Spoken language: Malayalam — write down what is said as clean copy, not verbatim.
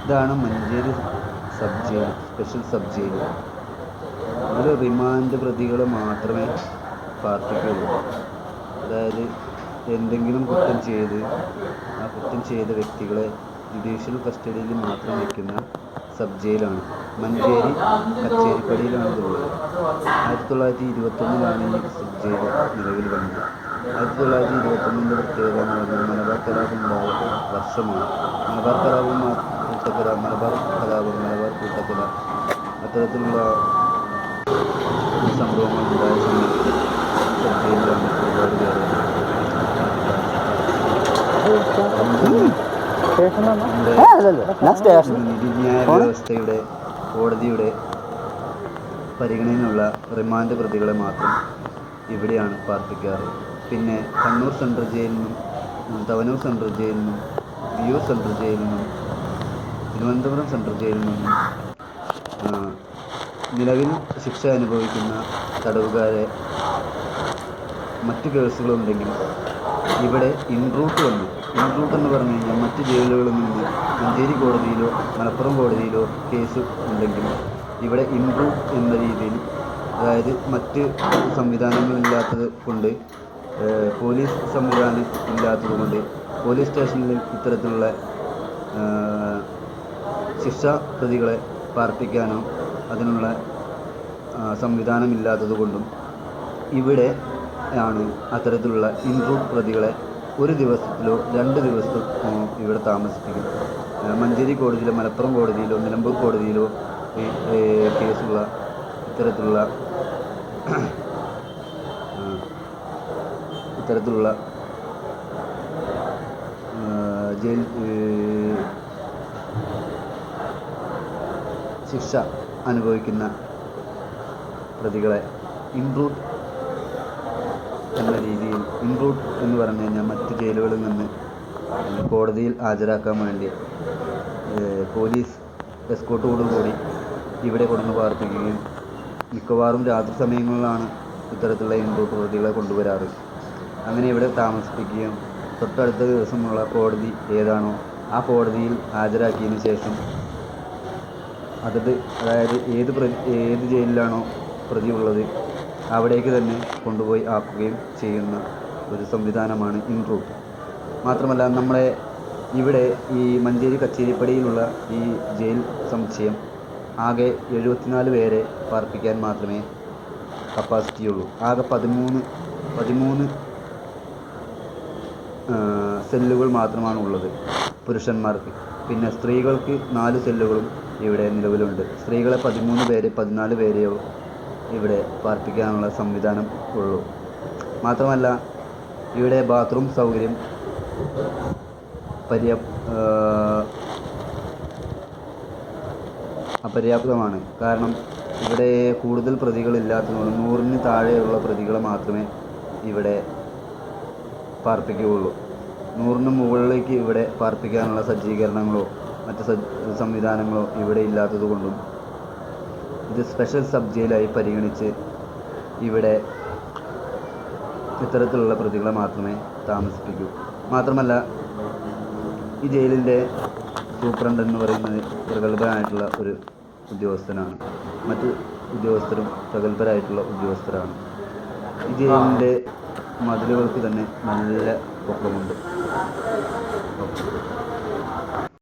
ഇതാണ് Manjeri sub jail, special sub jail. ഇതിൽ റിമാൻഡ് പ്രതികൾ മാത്രമേ പാർപ്പിക്കുള്ളൂ. അതായത് എന്തെങ്കിലും കുറ്റം ചെയ്ത് ആ കുറ്റം ചെയ്ത വ്യക്തികളെ ജുഡീഷ്യൽ കസ്റ്റഡിയിൽ മാത്രം വയ്ക്കുന്ന സബ് ജയിലാണ്. മഞ്ചേരി കച്ചേരിപ്പടിയിലാണ് ഇതുള്ളത്. 1921 ഈ സബ് ജയിൽ നിലവിൽ വന്നത്. 1921 പ്രത്യേകത എന്ന് പറഞ്ഞാൽ മലബാർ കലാപം ഉണ്ടായ വർഷമാണ്. മലബാർ കലാപം, കൂട്ടക്കൊല, മലബാർ കലാപം, മലബാർ കൂട്ടക്കൊല, അത്തരത്തിലുള്ള സംഭവങ്ങൾ ഉണ്ടായ സമയത്ത് സബ് ജയിലിലാണ് ഒരുപാട് പേരെ നീതിന്യായ വ്യവസ്ഥയുടെ, കോടതിയുടെ പരിഗണനയിലുള്ള റിമാൻഡ് പ്രതികളെ മാത്രം ഇവിടെയാണ് പാർപ്പിക്കാറ്. പിന്നെ കണ്ണൂർ സെൻട്രൽ ജയിലിൽ നിന്നും, തവനൂർ സെൻട്രൽ ജയിലിൽ നിന്നും, വിയൂർ സെൻട്രൽ ജയിലിൽ നിന്നും, തിരുവനന്തപുരം സെൻട്രൽ ജയിലിൽ നിന്നും നിലവിൽ ശിക്ഷ അനുഭവിക്കുന്ന തടവുകാരെ മറ്റ് കേസുകളുണ്ടെങ്കിൽ ഇവിടെ ഇൻറൂട്ട് വന്നു. ഇൻറൂട്ട് എന്ന് പറഞ്ഞു കഴിഞ്ഞാൽ മറ്റ് ജയിലുകളിൽ നിന്ന് മഞ്ചേരി കോടതിയിലോ മലപ്പുറം കോടതിയിലോ കേസ് ഉണ്ടെങ്കിൽ ഇവിടെ ഇൻറൂട്ട് എന്ന രീതിയിൽ, അതായത് മറ്റ് സംവിധാനങ്ങളില്ലാത്തത് കൊണ്ട്, പോലീസ് സംവിധാനം ഇല്ലാത്തത് കൊണ്ട്, പോലീസ് സ്റ്റേഷനിൽ ഇത്തരത്തിലുള്ള ശിക്ഷാ പ്രതികളെ പാർപ്പിക്കാനോ അതിനുള്ള സംവിധാനമില്ലാത്തത് കൊണ്ടും ഇവിടെ ആണ് അത്തരത്തിലുള്ള ഇൻറൂട്ട് പ്രതികളെ ഒരു ദിവസത്തിലോ 2 ദിവസമോ ഇവിടെ താമസിപ്പിക്കും. മഞ്ചേരി കോടതിയിലോ മലപ്പുറം കോടതിയിലോ നിലമ്പൂർ കോടതിയിലോ കേസുള്ള ഇത്തരത്തിലുള്ള ജയിൽ ശിക്ഷ അനുഭവിക്കുന്ന പ്രതികളെ ഇൻറൂട്ട് എന്ന രീതിയിൽ, ഇൻറൂട്ട് എന്ന് പറഞ്ഞു കഴിഞ്ഞാൽ മറ്റ് ജയിലുകളിൽ നിന്ന് കോടതിയിൽ ഹാജരാക്കാൻ വേണ്ടി പോലീസ് എസ്കോർട്ടോടുകൂടി ഇവിടെ കൊണ്ടുവന്ന് പാർപ്പിക്കുകയും മിക്കവാറും രാത്രി സമയങ്ങളിലാണ് ഇത്തരത്തിലുള്ള ഇൻറൂട്ട് പ്രതികളെ കൊണ്ടുവരാറ്. അങ്ങനെ ഇവിടെ താമസിപ്പിക്കുകയും തൊട്ടടുത്ത ദിവസമുള്ള കോടതി ഏതാണോ ആ കോടതിയിൽ ഹാജരാക്കിയതിന് ശേഷം അതായത് ഏത് ജയിലിലാണോ പ്രതി ഉള്ളത് അവിടേക്ക് തന്നെ കൊണ്ടുപോയി ആക്കുകയും ചെയ്യുന്ന ഒരു സംവിധാനമാണ് ഇൻറൂട്ട്. മാത്രമല്ല നമ്മളെ ഇവിടെ ഈ മഞ്ചേരി കച്ചേരിപ്പടിയിലുള്ള ഈ ജയിൽ സമുച്ചയം ആകെ 74 പേരെ പാർപ്പിക്കാൻ മാത്രമേ കപ്പാസിറ്റിയുള്ളൂ. ആകെ 13 സെല്ലുകൾ മാത്രമാണ് ഉള്ളത് പുരുഷന്മാർക്ക്. പിന്നെ സ്ത്രീകൾക്ക് 4 സെല്ലുകളും ഇവിടെ നിലവിലുണ്ട്. സ്ത്രീകളെ 13 പേര് 14 പേരെയോ ഇവിടെ പാർപ്പിക്കാനുള്ള സംവിധാനം ഉള്ളൂ. മാത്രമല്ല ഇവിടെ ബാത്റൂം സൗകര്യം അപര്യാപ്തമാണ്. കാരണം ഇവിടെ കൂടുതൽ പ്രതികളില്ലാത്തതുകൊണ്ട് 100-ന് താഴെയുള്ള പ്രതികളെ മാത്രമേ ഇവിടെ പാർപ്പിക്കുകയുള്ളൂ. 100-ന് മുകളിലേക്ക് ഇവിടെ പാർപ്പിക്കാനുള്ള സജ്ജീകരണങ്ങളോ മറ്റ് സംവിധാനങ്ങളോ ഇവിടെ ഇല്ലാത്തതുകൊണ്ടും ഇത് സ്പെഷ്യൽ സബ് ജയിലായി പരിഗണിച്ച് ഇവിടെ ഇത്തരത്തിലുള്ള പ്രതികളെ മാത്രമേ താമസിപ്പിക്കൂ. മാത്രമല്ല ഈ ജയിലിൻ്റെ സൂപ്രണ്ട് എന്ന് പറയുന്നത് പ്രഗത്ഭനായിട്ടുള്ള ഒരു ഉദ്യോഗസ്ഥനാണ്. മറ്റ് ഉദ്യോഗസ്ഥരും പ്രഗത്ഭരായിട്ടുള്ള ഉദ്യോഗസ്ഥരാണ്. ഈ ജയിലിൻ്റെ മതിലുകൾക്ക് തന്നെ നല്ല പൊക്കമുണ്ട്.